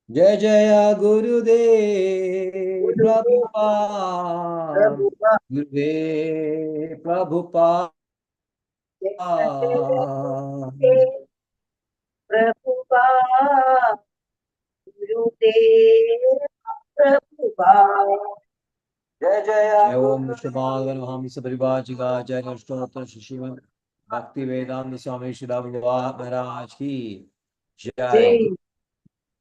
जय जय गुरुदेव प्रभुपाद, गुरुदेव प्रभुपाद, प्रभुपाद, गुरुदेव प्रभुपाद। जय जय ओम विष्णुपाद हम सपरिवाचिका जय अष्टोत्तर श्रीमद् भक्ति वेदांत स्वामी श्री महाराज की जय।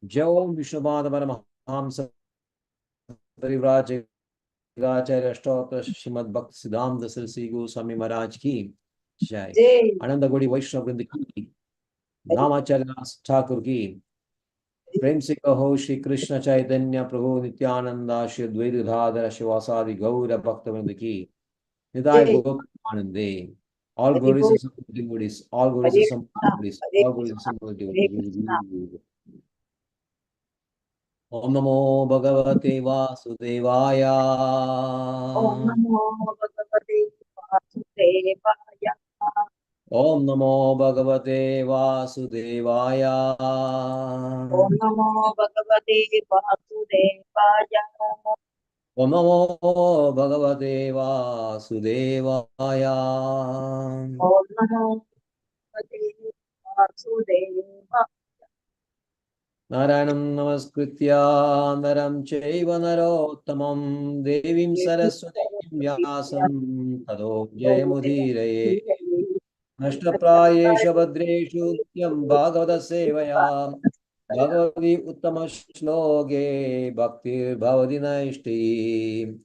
जय ओम विष्णुपाद हम सपरिवाचिका जय अष्टोत्तर श्रीमद् भक्ति सिद्धांत श्री गोस्वामी महाराज की जय। आनंद गौड़ी वैष्णव वृंद की, नामाचार्य ठाकुर की, प्रेम से कहो श्री कृष्ण चैतन्य प्रभु नित्यानंदा श्री द्वैतधाधर शिवासादि गौर भक्त वृंद की निताय गौर आनंदे। All glories and devotees, all glories and devotees, all glories and devotees. Om Namo Bhagavate Vasudevaya. Om Namo Bhagavate Vasudevaya. Om Namo Bhagavate Vasudevaya. Om Namo Bhagavate Vasudevaya. Om Namo Bhagavate Vasudevaya. Om Namo Bhagavate Vasudevaya. Narayanam namaskritya naram chaiva narottamam devim saraswatim vyasam tado jayamudhiraye. Nashtaprayesha bhadreshu nityam bhagavata sevaya bhagavati uttama shloke bhaktir bhavati naishti.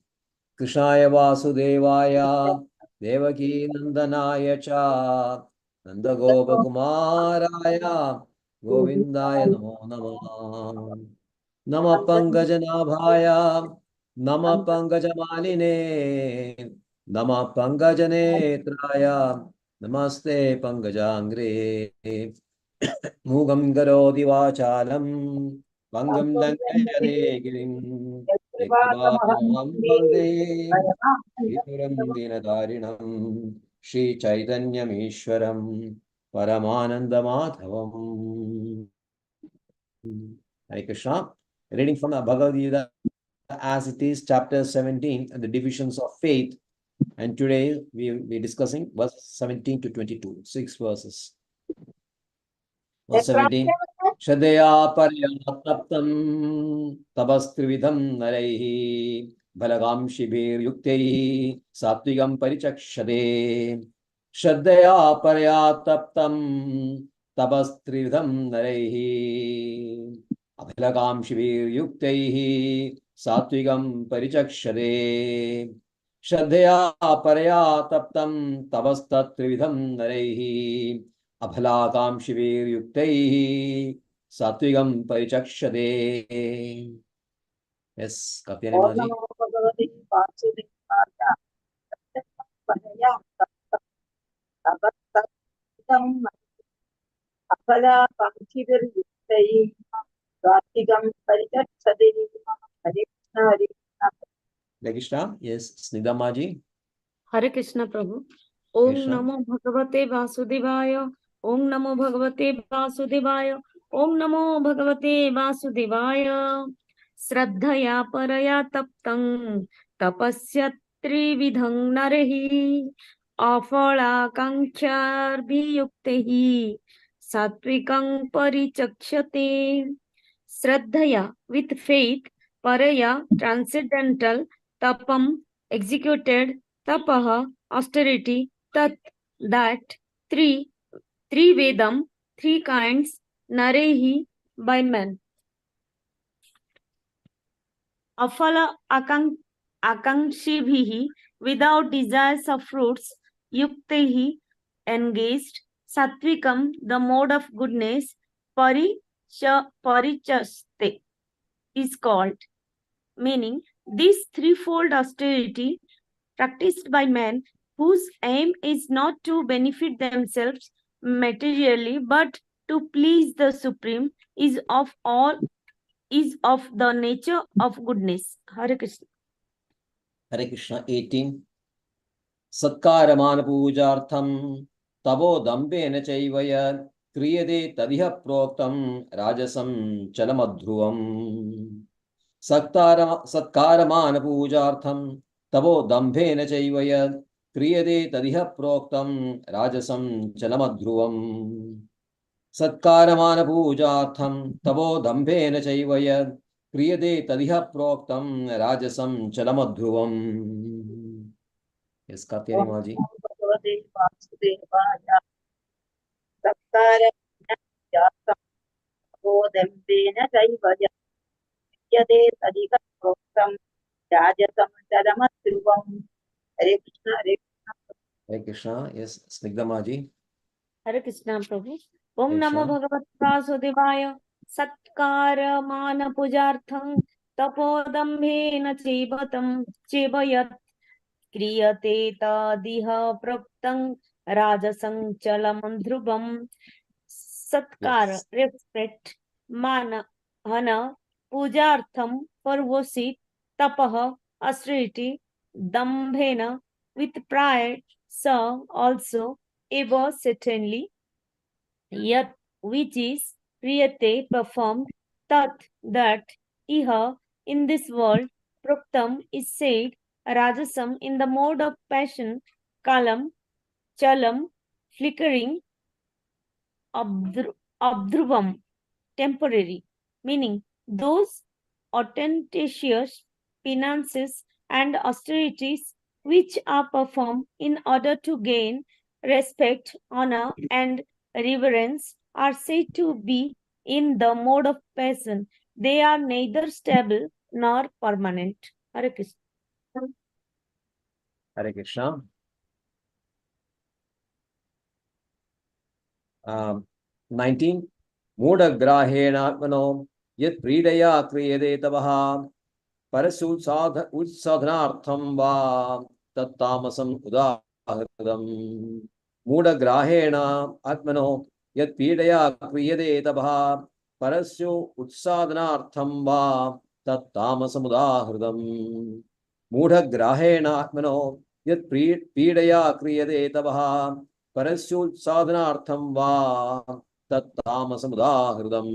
Krishnaya vasudevaya devaki nandanaya cha nandagopakumaraya Govindaya namo namah. Namah Pankajanaಭಾಯ Namah Pankajamaline Namah Pankajanetraya Namaste Pankajangre. Mugam Karoti Vachalam Pangam Lankayate Girim Yatkipatam Vande Vituram Dinadarinam Shri Chaitanyam Ishwaram Paramananda Madhavam. Hare Krishna. Reading from the Bhagavad Gita as it is, chapter 17, and the divisions of faith. And today we will be discussing verse 17 to 22, 6 verses. Verse 17. Shraddhaya paryataptam tapastrividham naraihi bhalagam shibir yuktaihi sattvigam parichakshade. Shraddhaya paryataptam tapastrividham naraihi abhilagam shibir yuktaihi sattvigam parichakshade. Shraddhaya paryataptam tapastrividham naraihi Abhalakam Shivir Yuktaihi Satvigam Parichakshade. Yes, Kapyani Om Maji. Namo Bhagavate Vasudevaya. Tapatam Apala Panchivir Yuktai Ratigam Parichakshade. Hare Krishna, Hare Krishna. Yes, Snigdha Maji. Hare Krishna Prabhu. Om Namo Bhagavate Vasudevaya. Om Namo Bhagavate Vasudevaya. Om Namo Bhagavate Vasudevaya. Shraddhaya paraya taptam tapasya trividham narehi afala kankhyar bhiyuktehi satvikam parichakshate. Shraddhaya, with faith, paraya, transcendental, tapam, executed, tapaha, austerity, tat, that, three vedam, three kinds, narehi, by men. Afala akankshibhihi, without desires of fruits, yuktehi, engaged, satvikam, the mode of goodness, parichaste, is called, meaning this threefold austerity practiced by men whose aim is not to benefit themselves materially but to please the Supreme is of the nature of goodness. Hare Krishna. Hare Krishna 18. Satkaramana pujartham तपो दम्भेन चैव यत् क्रियते तदिह प्रोक्तं राजसं चलमध्रुवम् सत्कारमानपूजार्थं तपो दम्भेन चैव यत् क्रियते तदिह प्रोक्तं राजसं चलमध्रुवम् सत्कारमानपूजार्थं तपो दम्भेन चैव यत् क्रियते तदिह प्रोक्तं राजसं चलमध्रुवम्. Yes, Katyani Maji. भगवते वासुदेवाय सत्कारमानपूजार्थं चैव यदे तदिह प्रोक्तं राजसं चलमध्रुवम्. हरे कृष्ण हरे Krishna. Hare Krishna. Yes, Snigdha Maji. हरे कृष्ण प्रभु. ओम Hare नमो Krishna. भगवते वासुदेवाय. सत्कारमान पूजार्थं तपोदम्भेन चैव यत् क्रियते तदिह प्रोक्तं राजसं चलमध्रुवम्. सत्कार, Yes. respect, मान, honor, पूजार्थम, for worship, tapah, austerity, dambhena, with pride, so also, ever certainly, yet which is kriyate, performed, tat, that, iha, in this world, proktam is said, rajasam in the mode of passion, kalam, chalam, flickering, abdruvam, temporary, meaning those ostentatious penances and austerities which are performed in order to gain respect, honor, and reverence are said to be in the mode of passion. They are neither stable nor permanent. Hare Krishna. Hare Krishna. 19. मूढग्राहेणात्मनो यत् प्रीडया क्रियते तपः परस्योत्साधनार्थं वा तत्तामसम् उदाहृतम्. मूढग्राहेण आत्मनो यत् पीडया क्रियते तपः परस्य उत्साधनार्थं वा तत्तामसमुदाहृतम्. मूढग्राहेण आत्मनो यत् पीडया क्रियते तपः परस्योत्साधनार्थं वा तत्तामसमुदाहृतम्.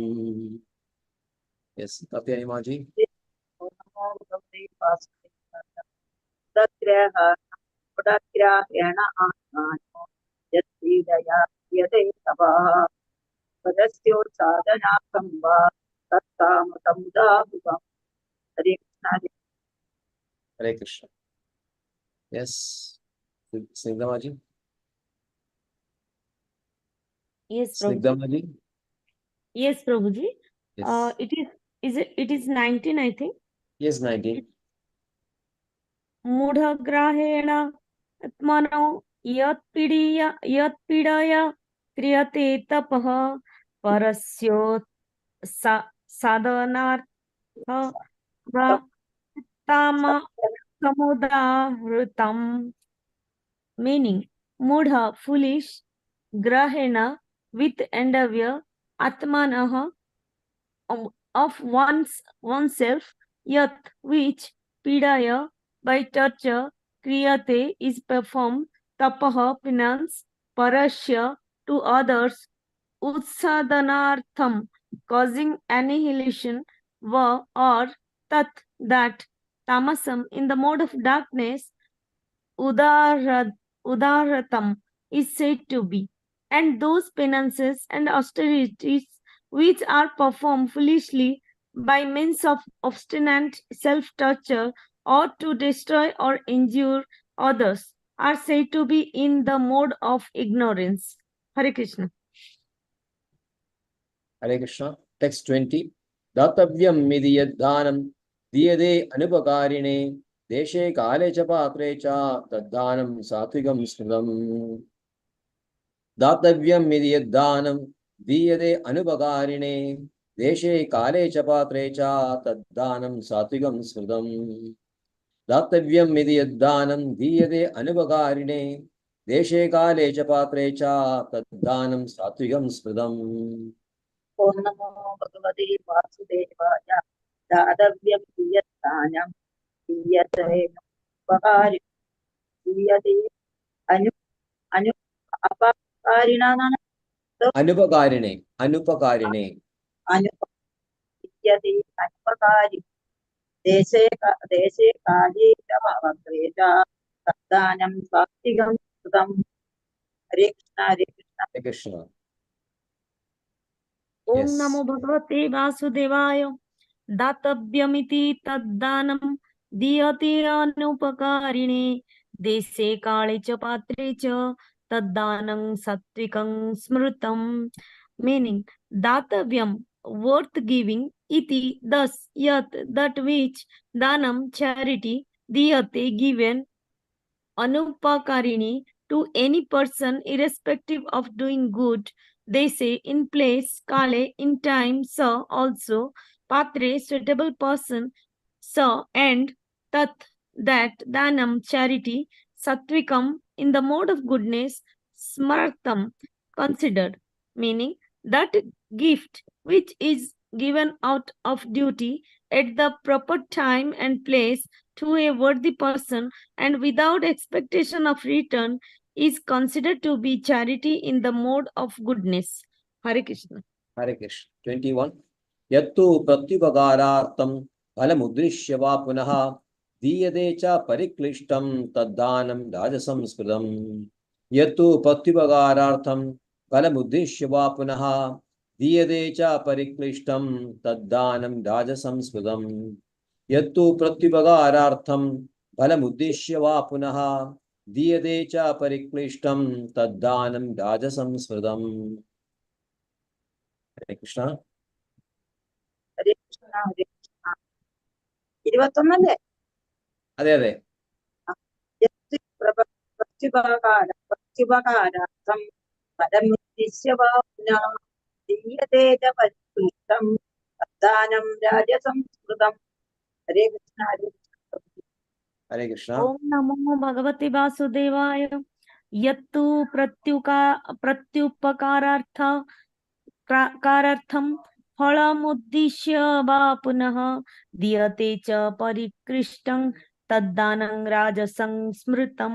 Yes, Katyani Maji. ओम नमो भगवते वासुदेवाय. तद्ग्राहेण आत्मानो यत् पीडया क्रियते तपः पदस्योत्साधनार्थं वा तत्तामसमुदाहृतम्. हरे कृष्ण हरे. Hare Krishna. Yes, Snigdha Maji. Yes, Snigdha Prabhuji. Maji. Yes, Prabhuji. Yes. It is 19, I think. Yes, 19. मूढग्राहेण आत्मनो यत्पीडया क्रियते तपः परस्य साधनार्थ वा तामसमुदाहृतम्. Meaning, mudha, foolish, grahena, with endeavor, atmanah, of oneself, yat, which, pidaya, by torture, kriyate, is performed, tapah, penance, parasya, to others, utsadanartham, causing annihilation, va, or tat, that, tamasam, in the mode of darkness, udaratam, is said to be, and those penances and austerities which are performed foolishly by means of obstinate self-torture or to destroy or injure others are said to be in the mode of ignorance. Hare Krishna. Hare Krishna. Text 20. Datavyam midi yaddanam diyade anupakarine deshe kale cha patre cha taddanam satvigam smridam. Datavyam midi yaddanam diyade anupakarine deshe kale cha patre cha taddanam satvigam smridam. दातव्यं यदि यद्दानं दीयते अनुपकारिणे देशे काले च पात्रे च तद्दानं सात्विकं स्मृतम्. ओम नमो भगवते वासुदेवाय. दातव्यं यत्दानं दीयते उपकारि दीयते अनु अनु അനുപകാരിണേ അനുപകാരിണേ അനുപദ്യത്തെ അനുപകാരി ദേശേ ദേശേ കാലേ च भवत्वेष तद्दानं सात्विकं कृतं हरे कृष्ण हरे कृष्ण हरे Krishna Om Yes. Namo Bhagavate Vasudevaya. दातव्यमिति तद्दानं दीयते अनुपकारिणे देशे काले च पात्रे च तद्दानं सात्विकं स्मृतं. Meaning, datavyam, worth giving, iti, thus, yat, that which, danam, charity, diyate, given, anupakarini, to any person irrespective of doing good. They say in place, kale, in time, sa, also, patre, suitable person, sa, and tat, that, danam, charity, satvikam, in the mode of goodness, smartam, considered. Meaning, that gift which is given out of duty at the proper time and place to a worthy person and without expectation of return is considered to be charity in the mode of goodness. Hare Krishna. Hare Krishna. 21. Yattu pratyupakaraartam phalamudrishya va punaha diyate cha pariklishtam taddanam rajasamskritam. Yattu pratyupakaraartam phalamudrishya va punaha diyate cha pariklishtam taddanam rajasamskritam. Yattu pratyupakaraartam phalamudrishya va punaha diyate cha pariklishtam taddanam rajasamskritam. Hare Krishna. ഹരേ കൃഷ്ണ ഹരേ കൃഷ്ണ 21 അതെ അതെ പ്രത്യുപകാരാർത്ഥം ഫലമുദ്ദിശ്യ വാ പുനഃ ദീയതേ ച പരിക്ലിഷ്ടം തദ്ദാനം രാജസംസ്കൃതം ഹരേ കൃഷ്ണ ഹരേ കൃഷ്ണ ഹരേ Krishna Om Namo Bhagavate Vasudevaya. Yattu pratyupakarartha कारर्थम फलमुद्दिश्य वा पुनः दीयते च परिकृष्टं तद्दानं राजसं स्मृतं.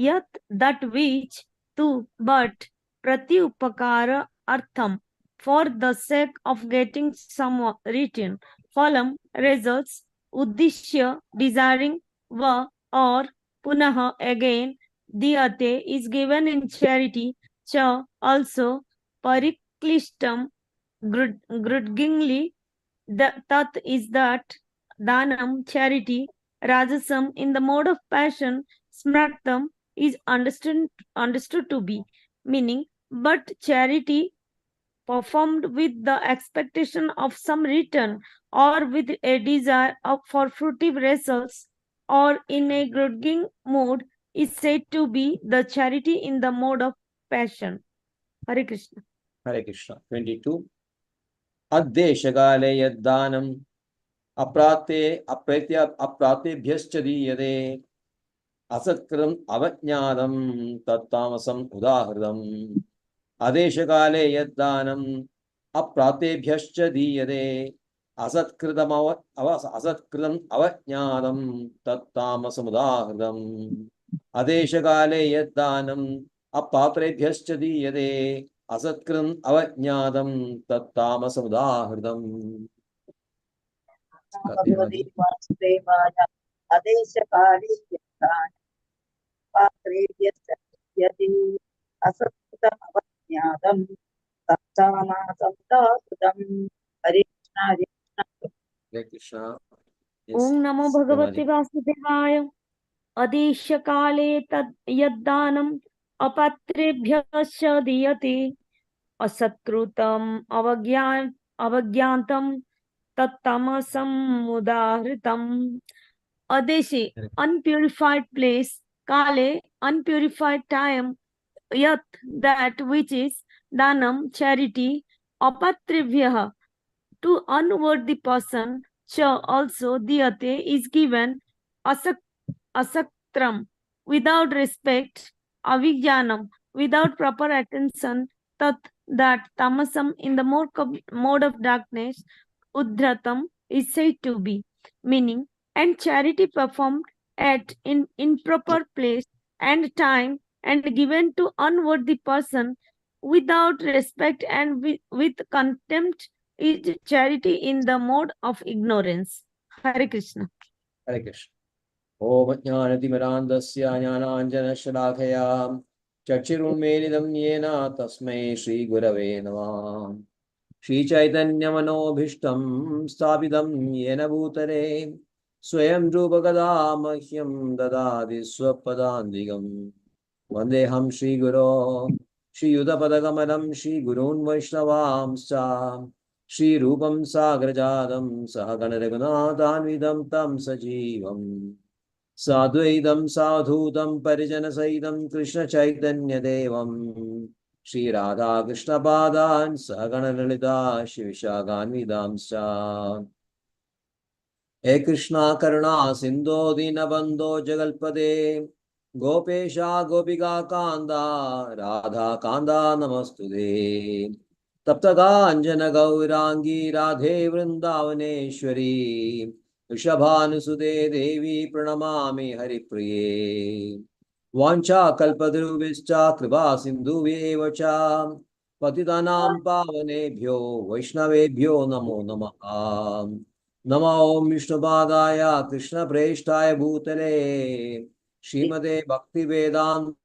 Yet that which to but pratyupakara artham, for the sake of getting some return, phalam, results, uddishya, desiring, va, or punaha, again, diyate, is given in charity, cha, also, pariklishtam, grudgingly, tat is that, danam, charity, rajasam, in the mode of passion, smrtam, is understood to be, meaning, but charity performed with the expectation of some return or with a desire for fruitive results or in a grudging mood is said to be the charity in the mode of passion. Hare Krishna. Hare Krishna. 22. Addeshagale yaddanam apratebhyascha diyate asatkaram avajnadam tattamasam udahridam. Adeshagale yaddanam apratebhyascha diyate asatkratam avajnadam tattamasam udahridam. Adeshagale yaddanam apatrebhyascha diyate असत्कृतं अवज्ञातं तत्तामसमुदाहृतम्. भगवते वासुदेवाय अदेशकाले पात्रेभ्यश्च यदि असत्कृतमवज्ञातं तत्तामसमुदाहृतं. हरे कृष्ण हरे कृष्ण. हरे Krishna. Om Namo Bhagavate Vasudevaya. Adeshakale tad yaddanam apatrebhyascha diyate asatkrutam avagyantam tattamasam mudahritam. Adeshi, unpurified place, kale, unpurified time, yat, that which is, danam, charity, apatribhyah, to unworthy person, cha, also, diyate, is given, asaktram, without respect, avijnanam, without proper attention, tat, that, tamasam, in the mode of darkness, udratam, is said to be, meaning, and charity performed at in improper place and time and given to unworthy person without respect and with contempt is charity in the mode of ignorance. Hare Krishna. Hare Krishna. Om Jnanatimirandasya Jnananjanashalakaya Chakshirunmelitam Yena Tasmai Shri Gurave Namah. Shri Chaitanya Manobhishtam Sthapitam Yena Bhutare Swayam Rupa Kada Mahyam Dadadi Swapadandigam Vandeham Shri Guru Shri Yudapadagamadam Shri Gurun Vaishnavamsa Shri Rupam Sagrajadam Sahagana Raghunathanvidam Tam Sajivam Sadvaidam Sadhutam Parijana Saidam Krishna Chaitanya Devam Shri Radha Krishna Padan Sagana Lalita Shivishaganvidamsa He Krishna Karuna Sindho Dinabandho Jagalpade Gopesha Gopika Kanda Radha Kanda Namastude Taptaga Anjana Gaurangi Radhe Vrindavaneshwari Vrishabhanusude Devi Pranamami Haripriye Vancha Kalpadrubhischa Kripa Sindhuvevacha Patitanam Pavanebhyo Vaishnavebhyo Namo Namaha Namo Vishnupadaya Krishna Preshthaya Bhutale Srimate Bhaktivedanta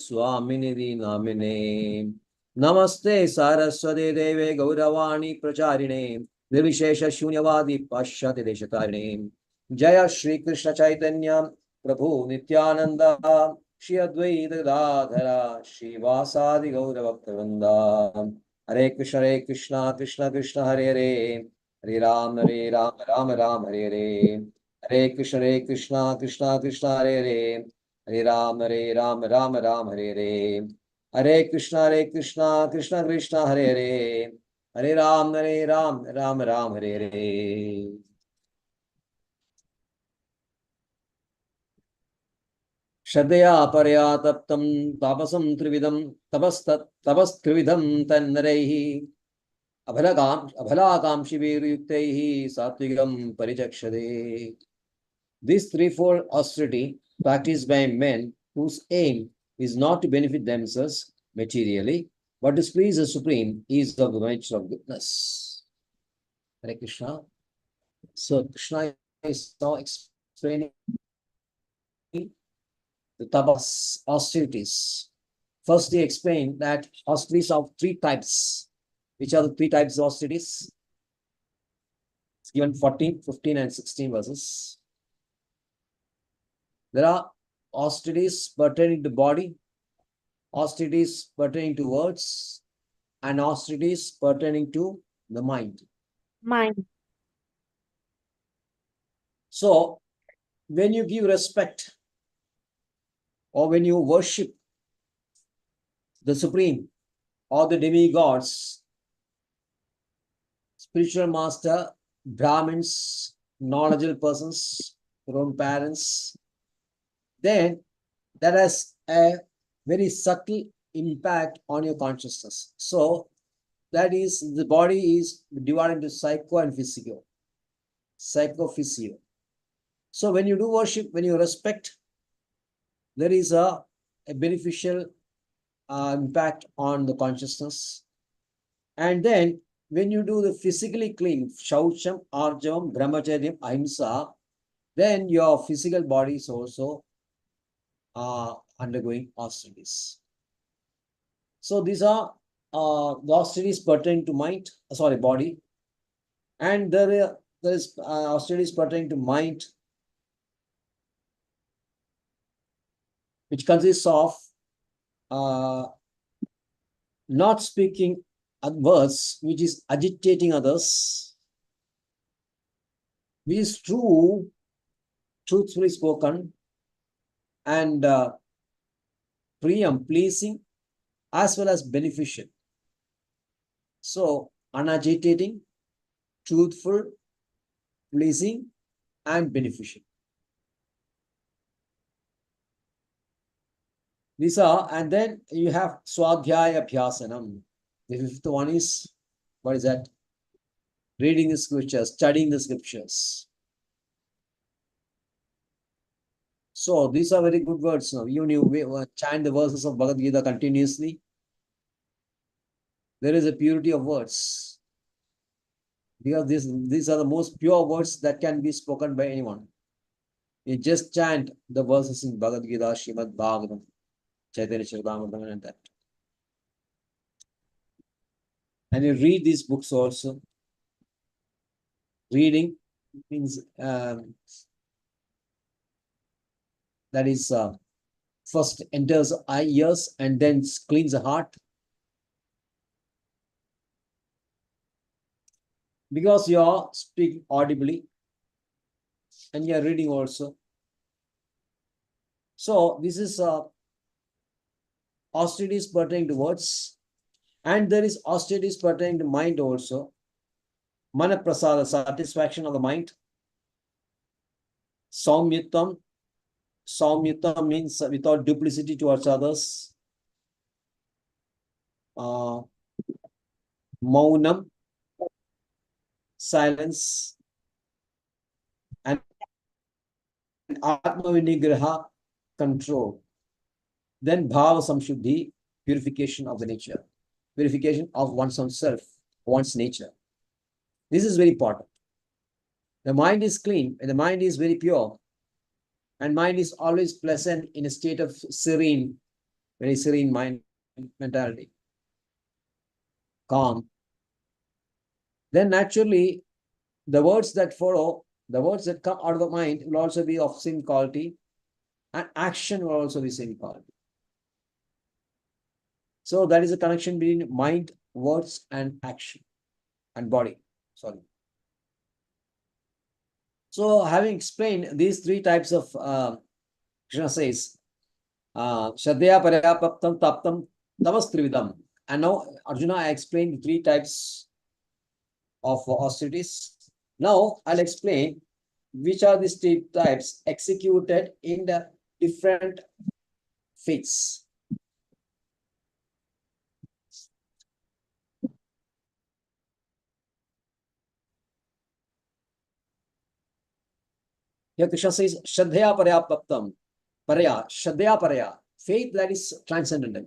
Swaminidhi Namine Namaste Saraswati Deve Gauravani Pracharine Nirvishesha Shunyavadi Pashyati Deshatarine Jaya Shri Krishna Chaitanya Prabhu Nityananda Shri Advaita Gadadhara Shri Vasadi Gauravakta Hare Krishna Krishna Krishna Hare Hare Hare Ram Ram Ram Hare Hare Hare Krishna Krishna Krishna Hare Hare Hare Ram Ram Hare Hare Hare Krishna Krishna Krishna Hare Hare Hare Ram Ram Hare Hare Shraddhaya Paraya Taptam Tapasam Trividam Tapas Trividam Tannaraihi Abhalakamshi Viryuktaihi Satvikam Parichakshade. This threefold austerity practiced by men whose aim is not to benefit themselves materially, but to please the Supreme is of the nature of goodness. Hare Krishna. So Krishna is now explaining the tapas, austerities. First, he explained that austerities of three types. Which are the three types of austerities? It's given 14, 15, and 16 verses. There are austerities pertaining to body, austerities pertaining to words, and austerities pertaining to the mind. Mind. So, when you give respect or when you worship the Supreme or the demigods, spiritual master, Brahmins, knowledgeable persons, your own parents, then that has a very subtle impact on your consciousness. So, that is, the body is divided into psycho and physio. Psycho-physio. So, when you do worship, when you respect, there is a beneficial impact on the consciousness. And then, when you do the physically clean, Shaucham, Arjavam, Brahmacharyam, Ahimsa, then your physical body is also undergoing austerities. So, these are the austerities pertaining to mind, body. And there is austerities pertaining to mind, which consists of not speaking words which is agitating others, which is truthfully spoken, and pleasing as well as beneficial. So, unagitating, truthful, pleasing, and beneficial. These are, and then you have Swadhyaya Abhyasanam. The fifth one is, what is that? Reading the scriptures, studying the scriptures. So these are very good words. Now, even you chant the verses of Bhagavad Gita continuously, there is a purity of words. Because these are the most pure words that can be spoken by anyone. You just chant the verses in Bhagavad Gita, Srimad Bhagavatam, Chaitanya Charitamrita, and that. And you read these books also. Reading means that is first enters ears and then cleans the heart. Because you are speaking audibly and you are reading also. So this is austerities pertaining to words, and there is austerities pertaining to mind also. Mana prasada, satisfaction of the mind. Saumyutam. Saumyutam means without duplicity towards others. Maunam, silence. And Atma Vinigraha, control. Then Bhava Samshuddhi, purification of the nature. Purification of one's own self, one's nature. This is very important. The mind is clean and the mind is very pure. And mind is always pleasant in a state of serene, very serene mind mentality. Calm. Then naturally, the words that follow, the words that come out of the mind will also be of same quality, and action will also be same quality. So that is a connection between mind, words, and action, and body. Sorry. So having explained these three types of, Krishna says, Shraddhaya Parayapaptam Taptam Tamastrividam. And now, Arjuna, I explained the three types of austerities. Now, I'll explain which are these three types executed in the different faiths. Here Krishna says, Shraddhaya Parayapaptam. Paraya, Shraddhaya Paraya. Faith that is transcendental.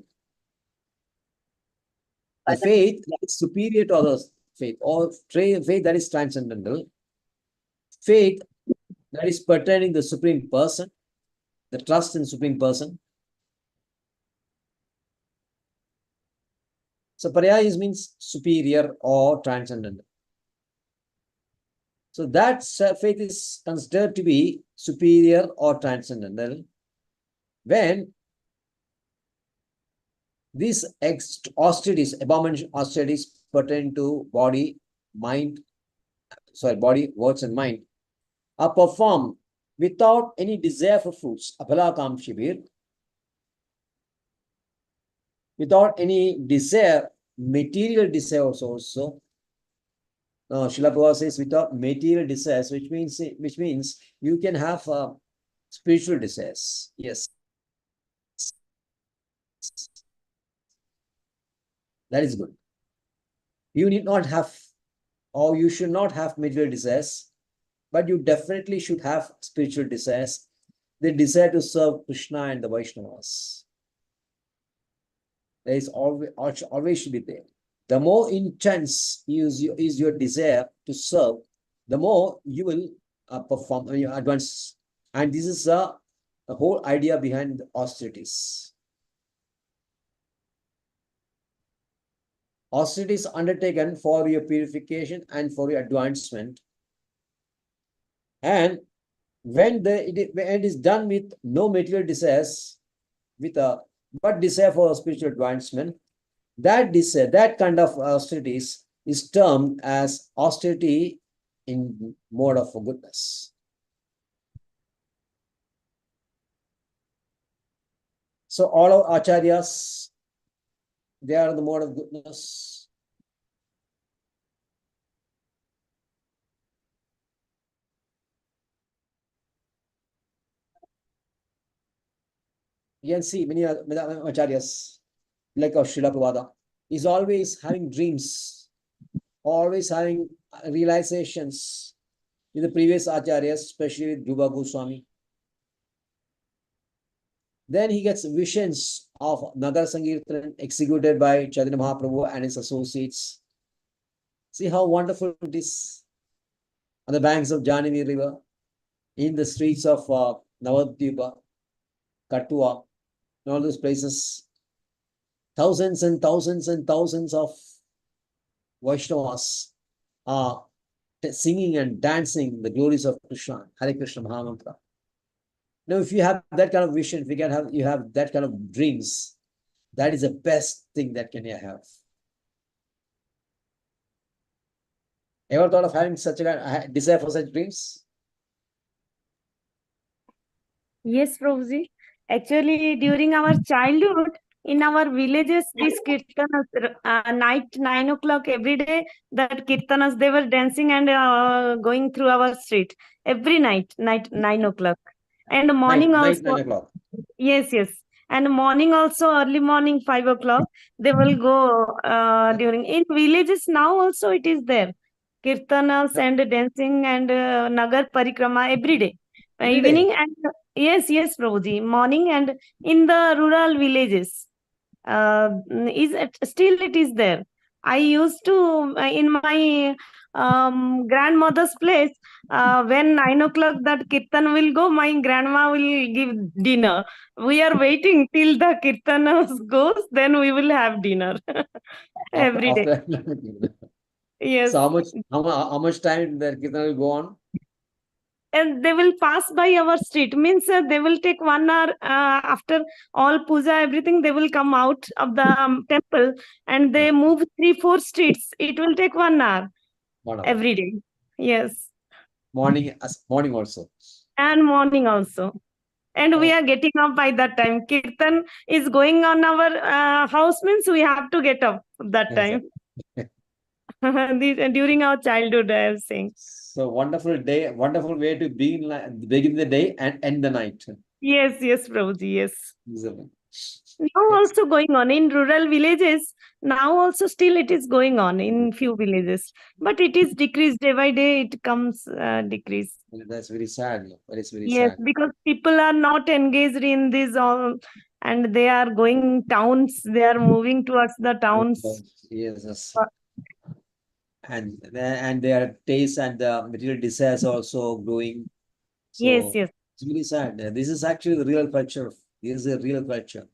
The faith that is superior to others' faith, or faith that is transcendental. Faith that is pertaining to the Supreme Person, the trust in Supreme Person. So Paraya means superior or transcendental. So that faith is considered to be superior or transcendental when these austerities, abomination austerities pertaining to body, words and mind, are performed without any desire for fruits, aphalakam shibir, without any desire, material desire also. Srila Prabhupada says without material desires, which means you can have spiritual desires. Yes. That is good. You need not have, or you should not have material desires, but you definitely should have spiritual desires. The desire to serve Krishna and the Vaishnavas. There is always should be there. The more intense is your desire to serve, the more you will perform, advance. And this is the whole idea behind the austerities. Austerities undertaken for your purification and for your advancement. And when it is done with no material desires, but desire for spiritual advancement, that desire, that kind of austerities is termed as austerity in mode of goodness. So all our acharyas, they are the mode of goodness. You can see many acharyas, like our Srila Prabhupada, is always having dreams, always having realizations with the previous acharyas, especially with Dhruva Goswami. Then he gets visions of Nagar Sankirtan executed by Chaitanya Mahaprabhu and his associates. See how wonderful it is. On the banks of Janani River, in the streets of Navadvipa, Katua, and all those places, thousands and thousands and thousands of Vaishnavas are singing and dancing the glories of Krishna, Hare Krishna Mahamantra. Now, if you have that kind of vision, if you have that kind of dreams, that is the best thing that can you have. Ever thought of having such a desire for such dreams? Yes, Prabhuji. Actually, during our childhood, in our villages, these kirtanas, night 9 o'clock every day, that kirtanas, they were dancing and going through our street every night 9 o'clock. And morning Night also, 9 o'clock. yes. And morning also, early morning 5 o'clock, they will go during, in villages now also it is there. Kirtanas and dancing and Nagar Parikrama every day. Every Evening day. and yes, Prabhuji, morning and in the rural villages. Still it is there. I used to in my grandmother's place, when 9 o'clock that kirtan will go, my grandma will give dinner. We are waiting till the kirtan goes, then we will have dinner every day. Yes. So how much time the kirtan will go on? And they will pass by our street, means they will take 1 hour after all puja, everything, they will come out of the temple and they move 3-4 streets. It will take 1 hour 1 hour. every day. Yes. Morning also. And morning also. And we are getting up by that time. Kirtan is going on our house, means we have to get up that time. During our childhood, I am saying. So wonderful day, wonderful way to begin the day and end the night. Yes, Prabhuji, yes. Exactly. Now also going on in rural villages. Now also still it is going on in few villages, but it is decreased day by day. It comes decrease. That's very sad. That is very Yes, sad. because people are not engaged in this all, and they are going towns. They are moving towards the towns. Yes. And their taste and the material desires also growing. So Yes. it's really sad. This is actually the real culture. This is a real culture.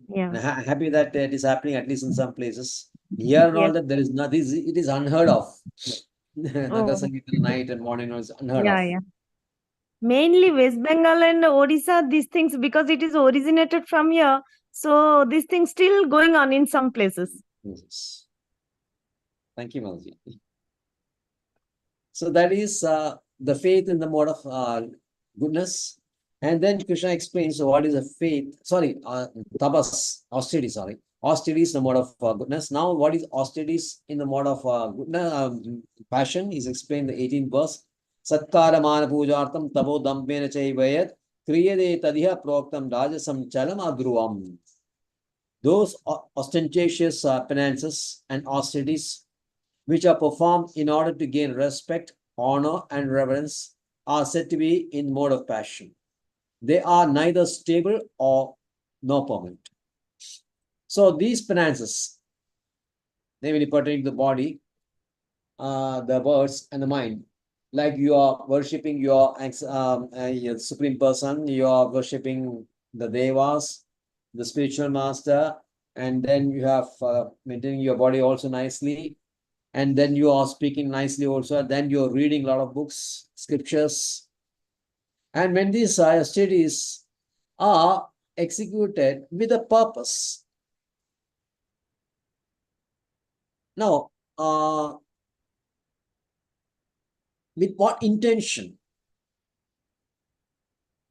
Yeah. And I'm happy that it is happening at least in some places. Here and all that there is nothing. It is unheard of. Nagar Sankirtan night and morning is unheard of. Yeah. Mainly West Bengal and Odisha, these things, because it is originated from here. So these things still going on in some places. Yes. Thank you, Malji. So that is the faith in the mode of goodness. And then Krishna explains what is a faith. Tapas, austerity, Austerity is the mode of goodness. Now, what is austerities in the mode of goodness, passion is explained in the 18th verse. Satkaramana pujartam tavo dampena chaivayat kriyade tadiha proktam rajasam chalam adruvam. Those ostentatious penances and austerities which are performed in order to gain respect, honor, and reverence are said to be in mode of passion. They are neither stable nor permanent. So these penances, they will pertain to the body, the words, and the mind. Like you are worshipping your supreme person, you are worshipping the devas, the spiritual master, and then you have maintaining your body also nicely. And then you are speaking nicely also. Then you're reading a lot of books, scriptures. And when these studies are executed with a purpose. Now, with what intention?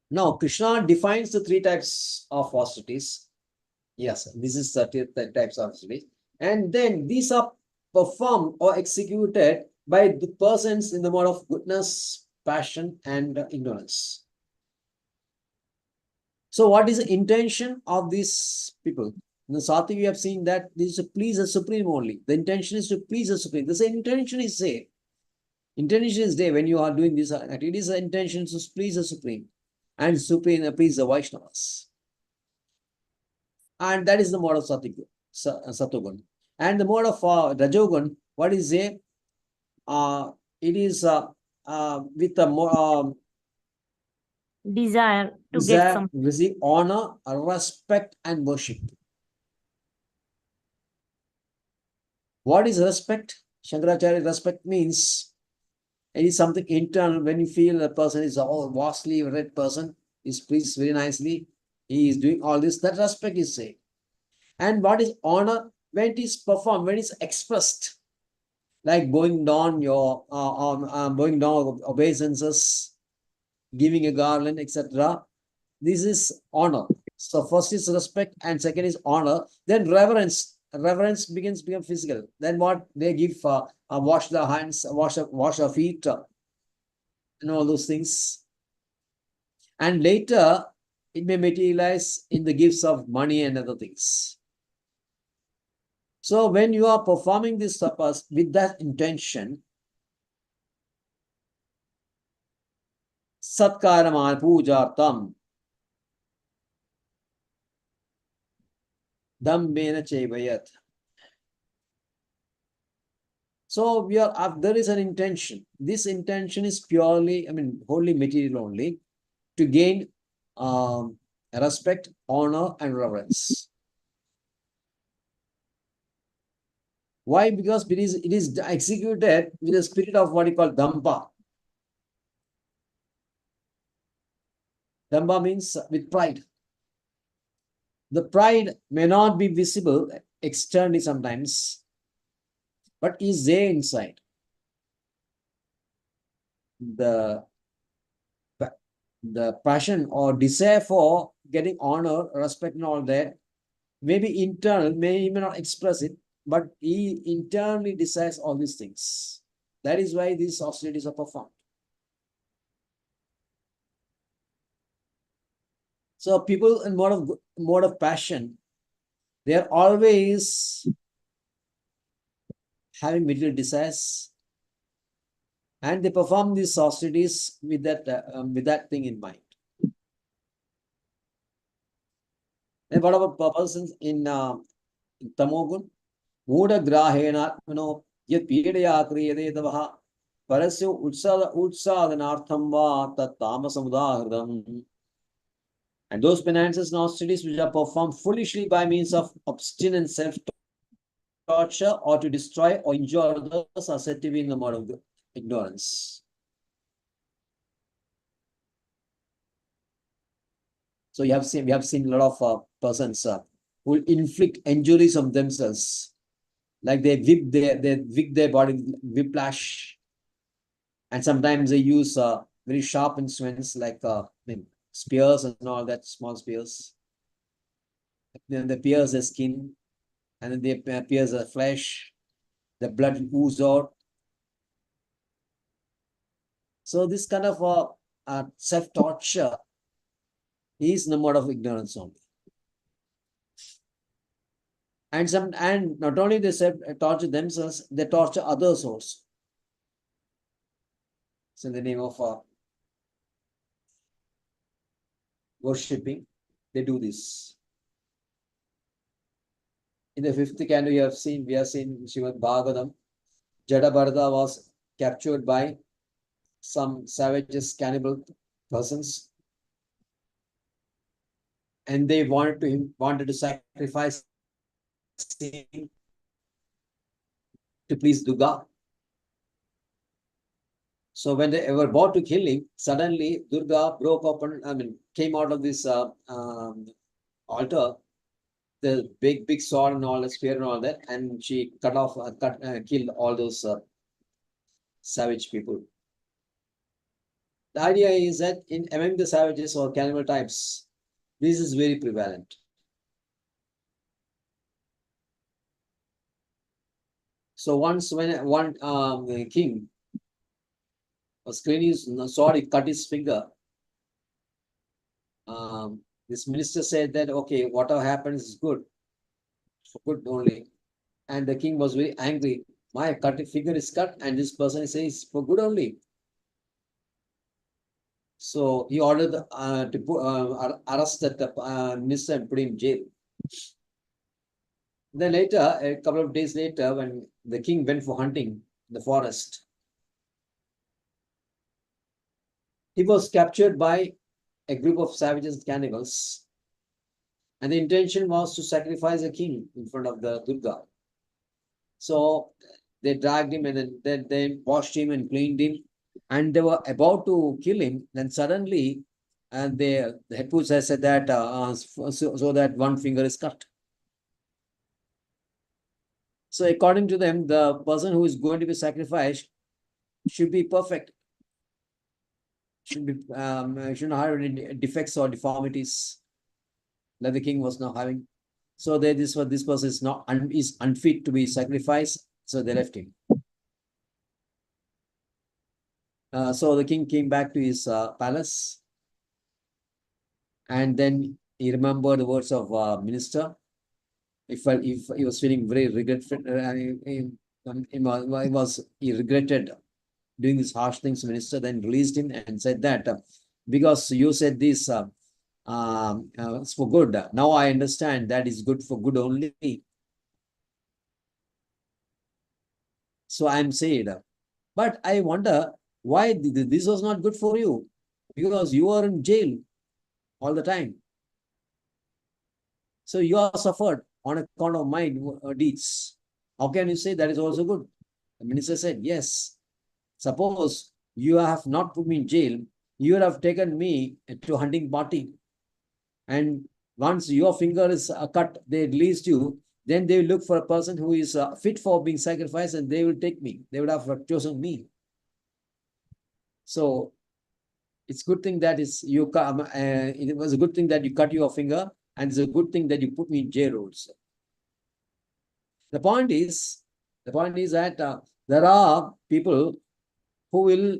Now, Krishna defines the 3 types of austerities. Yes, this is the types of austerities. And then these are performed or executed by the persons in the mode of goodness, passion, and ignorance. So what is the intention of these people? In the Sati, we have seen that this is to please the Supreme only. The intention is to please the Supreme. The intention is there. Intention is there when you are doing this activity. It is the intention to please the Supreme. And Supreme please the Vaishnavas. And that is the mode of Satogun. And the mode of Rajogun, what is it? It is with a more Desire to get desire, some. receive honor, respect, and worship. What is respect? Shankaracharya, respect means it is something internal. When you feel a person is a vastly read person, he speaks very nicely, he is doing all this, that respect is said. And what is honor? When it is performed, when it's expressed, like bowing down your bowing down obeisances, giving a garland, etc. This is honor. So first is respect, and second is honor. Then reverence. Reverence become physical. Then what they give? Wash the hands, wash our feet, and all those things. And later, it may materialize in the gifts of money and other things. So when you are performing this tapas with that intention, Satkaramana Pujartam Dambena Chevayat. So we are there is an intention. This intention is purely, wholly material only, to gain respect, honor, and reverence. Why? Because it is executed with the spirit of what you call Damba. Damba means with pride. The pride may not be visible externally sometimes, but is there inside. The passion or desire for getting honor, respect, and all that may be internal, he may not express it, but he internally desires all these things. That is why these austerities are performed. So people in mode of passion, they are always having material desires, and they perform these austerities with that thing in mind. And what about persons in Tamogun? Muda grahena, yet pidaya kriyade tavaha parasya utsadanartham va tat tamasamudahridam. And those penances and austerities which are performed foolishly by means of obstinate self-torture or to destroy or injure others are said to be in the mode of ignorance. So we have seen a lot of persons who will inflict injuries on themselves, like they whip their body, whiplash, and sometimes they use very sharp instruments like spears and all that, small spears. Then they pierce the skin, and then they pierce the flesh. The blood oozes out. So this kind of self-torture is the mode of ignorance only. And not only they torture themselves, they torture others also. So in the name of worshipping, they do this. In the fifth canto, we have seen Srimad Bhagavatam. Jadabharata was captured by some savages, cannibal persons, and they wanted to sacrifice him to please Durga. So when they were about to kill him, suddenly Durga broke open, came out of this altar, the big sword and all, the spear and all that, and she killed all those savage people. The idea is that among the savages or cannibal types, this is very prevalent. So once when one king was cleaning his sword, he cut his finger. This minister said that, okay, whatever happens is good, for good only. And the king was very angry. My finger is cut, and this person says for good only. So he ordered to arrest that minister and put him in jail. Then later, a couple of days later, when the king went for hunting in the forest, he was captured by a group of savages, cannibals, and the intention was to sacrifice a king in front of the Durga. So they dragged him, and then they washed him and cleaned him, and they were about to kill him. Then suddenly, and the head priest has said that so that one finger is cut. So according to them, the person who is going to be sacrificed should be perfect, should not have any defects or deformities that the king was now having. So this person is unfit to be sacrificed. So they left him. So the king came back to his palace, and then he remembered the words of minister. If he was feeling very regretful, he regretted doing these harsh things to minister. Then released him and said that because you said this it's for good. Now I understand that is good for good only. So I am saved. But I wonder why this was not good for you, because you are in jail all the time. So you are suffered on account of my deeds. How can you say that is also good? The minister said, yes. Suppose you have not put me in jail, you would have taken me to a hunting party. And once your finger is cut, they released you, then they will look for a person who is fit for being sacrificed, and they will take me. They would have chosen me. So it's a good thing that it was a good thing that you cut your finger, and it's a good thing that you put me in jail also. The point is that there are people who will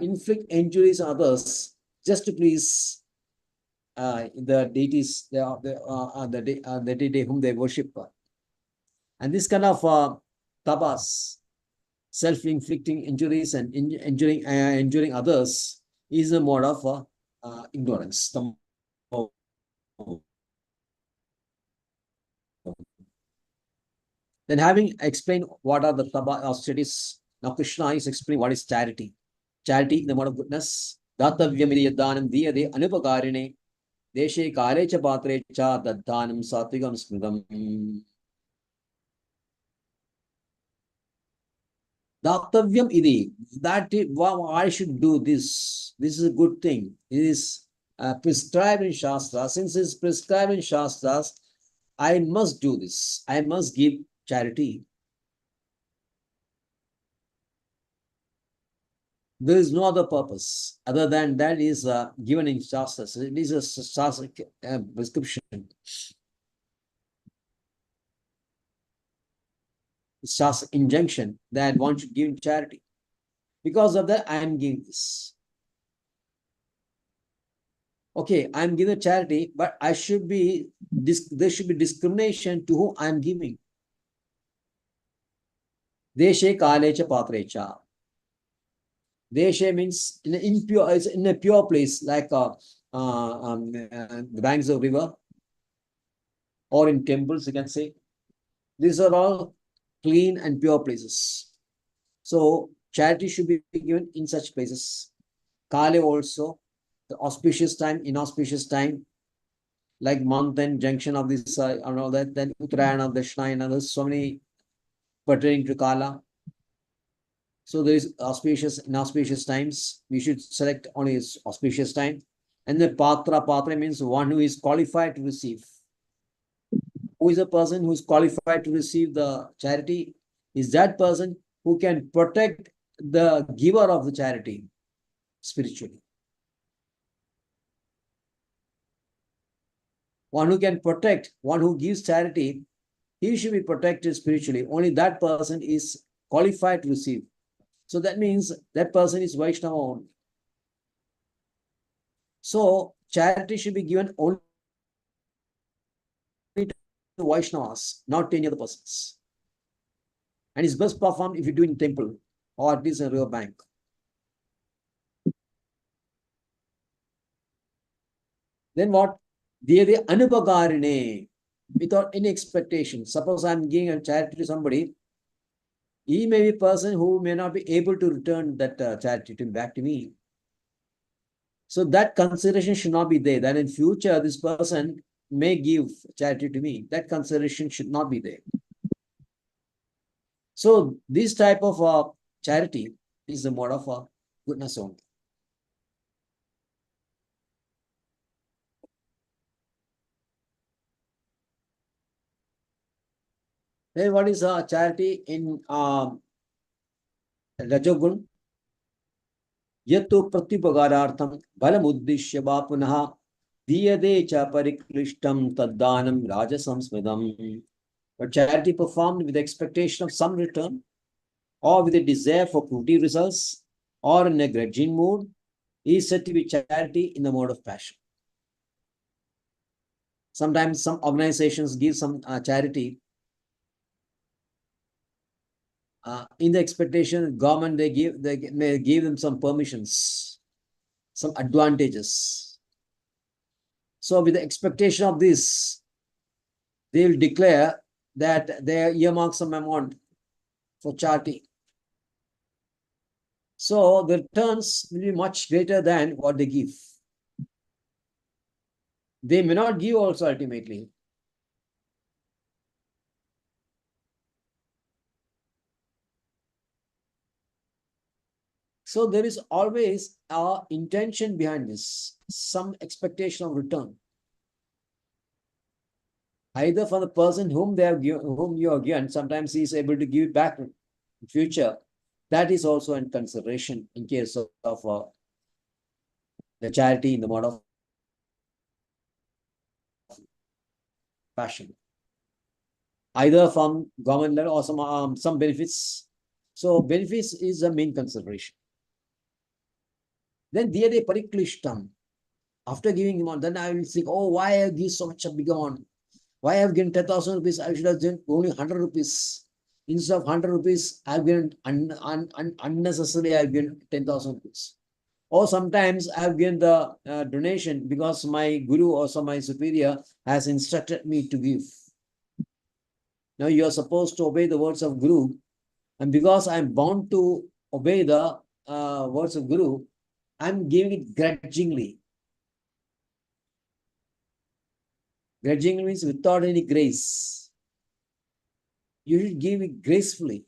inflict injuries on others just to please the deities, the deity whom they worship. And this kind of tabas, self-inflicting injuries and injuring others, is a mode of ignorance. Then, having explained what are the austerities, now Krishna is explaining what is charity. Charity in the mode of goodness. Datavyamidi yaddanam diyade anupakarine deshe kale cha patre cha daddanam satvigam smridam. Datavyam idi, that I should do this. This is a good thing. It is prescribed in Shastra. Since it's prescribed in Shastras, I must do this. I must give charity. There is no other purpose other than that is given in Shastras. It is a Shastric prescription. Shastric injunction that one should give charity. Because of that, I am giving this. Okay, I am giving charity, but there should be discrimination to whom I am giving. Deshe kalecha patrecha. Deshe means in a pure place, like the banks of river, or in temples, you can say. These are all clean and pure places. So charity should be given in such places. Kale also, the auspicious time, inauspicious time, like month and junction of this and all that, then Uttarayana, Dashnayana, and others, so many pertaining to Kala. So there is auspicious, inauspicious times. We should select only auspicious time. And then Patra means one who is qualified to receive. Who is a person who is qualified to receive the charity? Is that person who can protect the giver of the charity spiritually. One who can protect, one who gives charity, he should be protected spiritually. Only that person is qualified to receive. So that means that person is Vaishnava only. So charity should be given only to Vaishnavas, not to any other persons. And it's best performed if you do in temple or at least a river bank. Then what? Diyade anupakarine. without any expectation. Suppose I'm giving a charity to somebody, he may be a person who may not be able to return that charity back to me. So that consideration should not be there. That in future, this person may give charity to me. That consideration should not be there. So this type of charity is the mode of goodness only. Then what is charity in Rajogun? Yattu pratyupagarartham balamuddishya va punaha diyade cha pariklishtam taddanam rajasamsmidam. But charity performed with the expectation of some return, or with a desire for fruity results, or in a grudging mood, is said to be charity in the mode of passion. Sometimes some organizations give some charity in the expectation government they may give them some permissions, some advantages. So with the expectation of this, they will declare that they earmark some amount for charity. So the returns will be much greater than what they give. They may not give also ultimately. So there is always an intention behind this, some expectation of return. Either for the person whom you have given, sometimes he is able to give it back in future. That is also in consideration in case of the charity in the mode of passion. Either from government level or some benefits. So benefits is the main consideration. Then diyade pariklishtam. After giving him on, then I will think, oh, why I give so much a big amount? Why I have given 10,000 rupees? I should have given only 100 rupees. Instead of 100 rupees, I have given unnecessarily, I have given 10,000 rupees. Or sometimes I have given the donation because my guru or some my superior has instructed me to give. Now you are supposed to obey the words of guru, and because I am bound to obey the words of guru, I am giving it grudgingly. Grudgingly means without any grace. You should give it gracefully.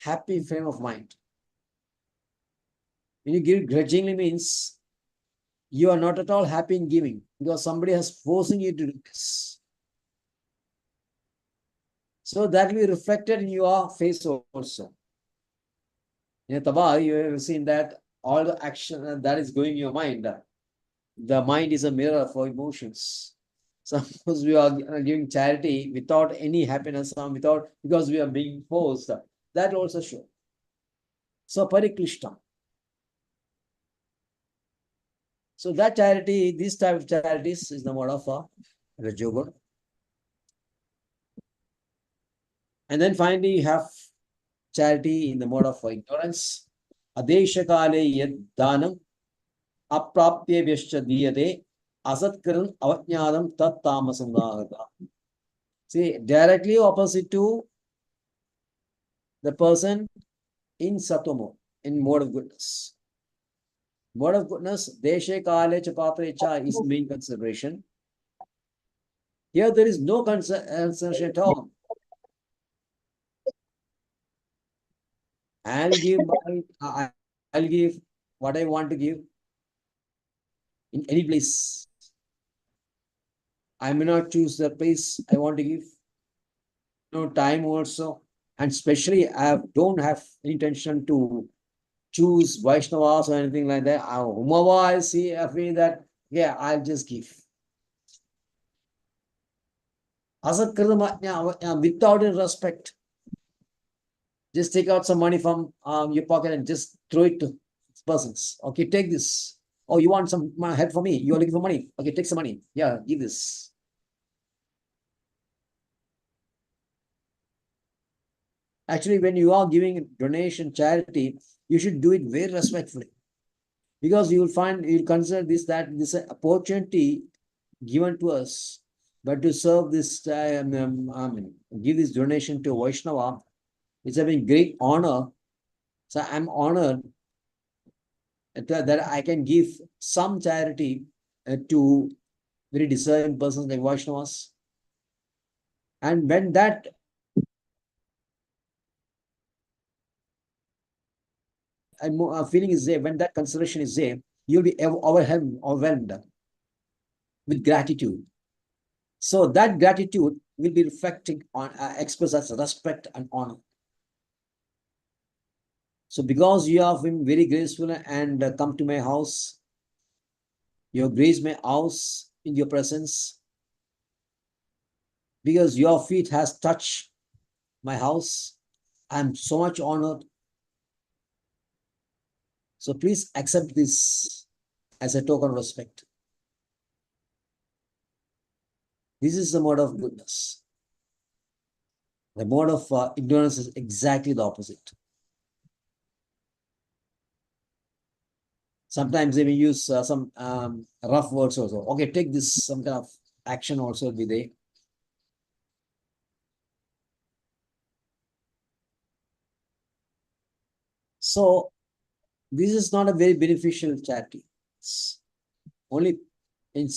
Happy frame of mind. When you give it grudgingly means you are not at all happy in giving because somebody has forcing you to do this. So that will be reflected in your face also. In a Taba, you have seen that all the action that is going in your mind. The mind is a mirror for emotions. Suppose we are giving charity without any happiness, because we are being forced, that also shows. So pariklishtam. So that charity, this type of charities is the mode of Rajogun. And then finally you have charity in the mode of ignorance. Adeshakale yad danam apraptye vyascha diyate asatkaran avajnanam tat tamasangahata. See, directly opposite to the person in Satomo, in mode of goodness. Mode of goodness, deshe kale chapatre cha is the main consideration. Here there is no consideration at all. I'll give what I want to give in any place. I may not choose the place I want to give. No time also. And especially I don't have intention to choose Vaishnavas or anything like that. Whomever I see, I feel that, yeah, I'll just give. Without any respect. Just take out some money from your pocket and just throw it to persons. Okay, take this. Oh, you want some help for me? You're looking for money. Okay, take some money. Yeah, give this. Actually, when you are giving donation, charity, you should do it very respectfully. Because you'll consider this opportunity given to us But to serve this, give this donation to Vaishnava, it's a very great honor. So I'm honored that I can give some charity to very deserving persons like Vaishnavas. And when that feeling is there, when that consideration is there, you'll be overwhelmed with gratitude. So that gratitude will be reflecting on expressed as respect and honor. So because you have been very graceful and come to my house, you have graced my house in your presence, because your feet has touched my house, I'm so much honored. So please accept this as a token of respect. This is the mode of goodness. The mode of ignorance is exactly the opposite. Sometimes they may use some rough words also. Okay, take this, some kind of action also will be there. So this is not a very beneficial charity. It's only in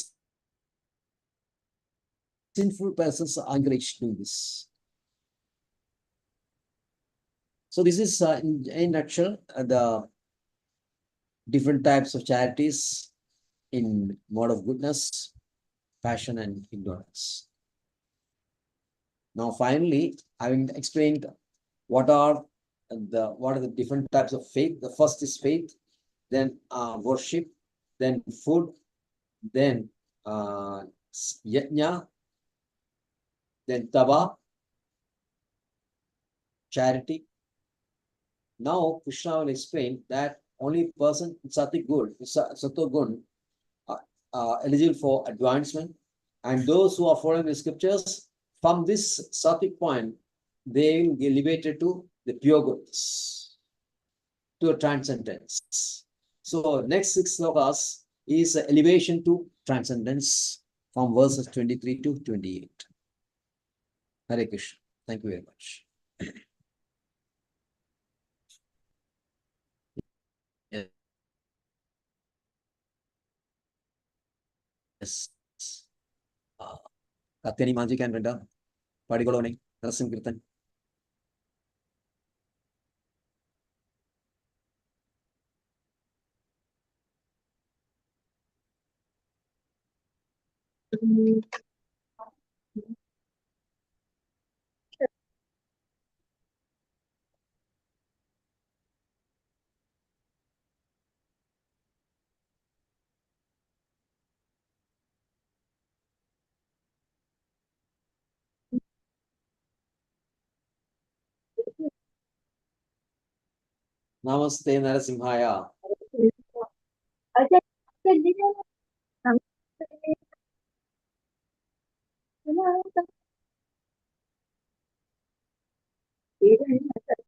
sinful persons are encouraged to do this. So this is in a nutshell the different types of charities in mode of goodness, passion, and ignorance. Now, finally, having explained what are the different types of faith. The first is faith, then worship, then food, then yajna, then taba, charity. Now, Krishna will explain that only person sattvic good, sattva gun, eligible for advancement, and those who are following the scriptures from this sattvic point, they will be elevated to the pure goods, to a transcendence. So next 6 slokas is elevation to transcendence from verses 23 to 28. Hare Krishna. Thank you very much. Yes. Katyani Manji can render. Padigoloni, Rasim Kirtan. Namaste Narasimhaya.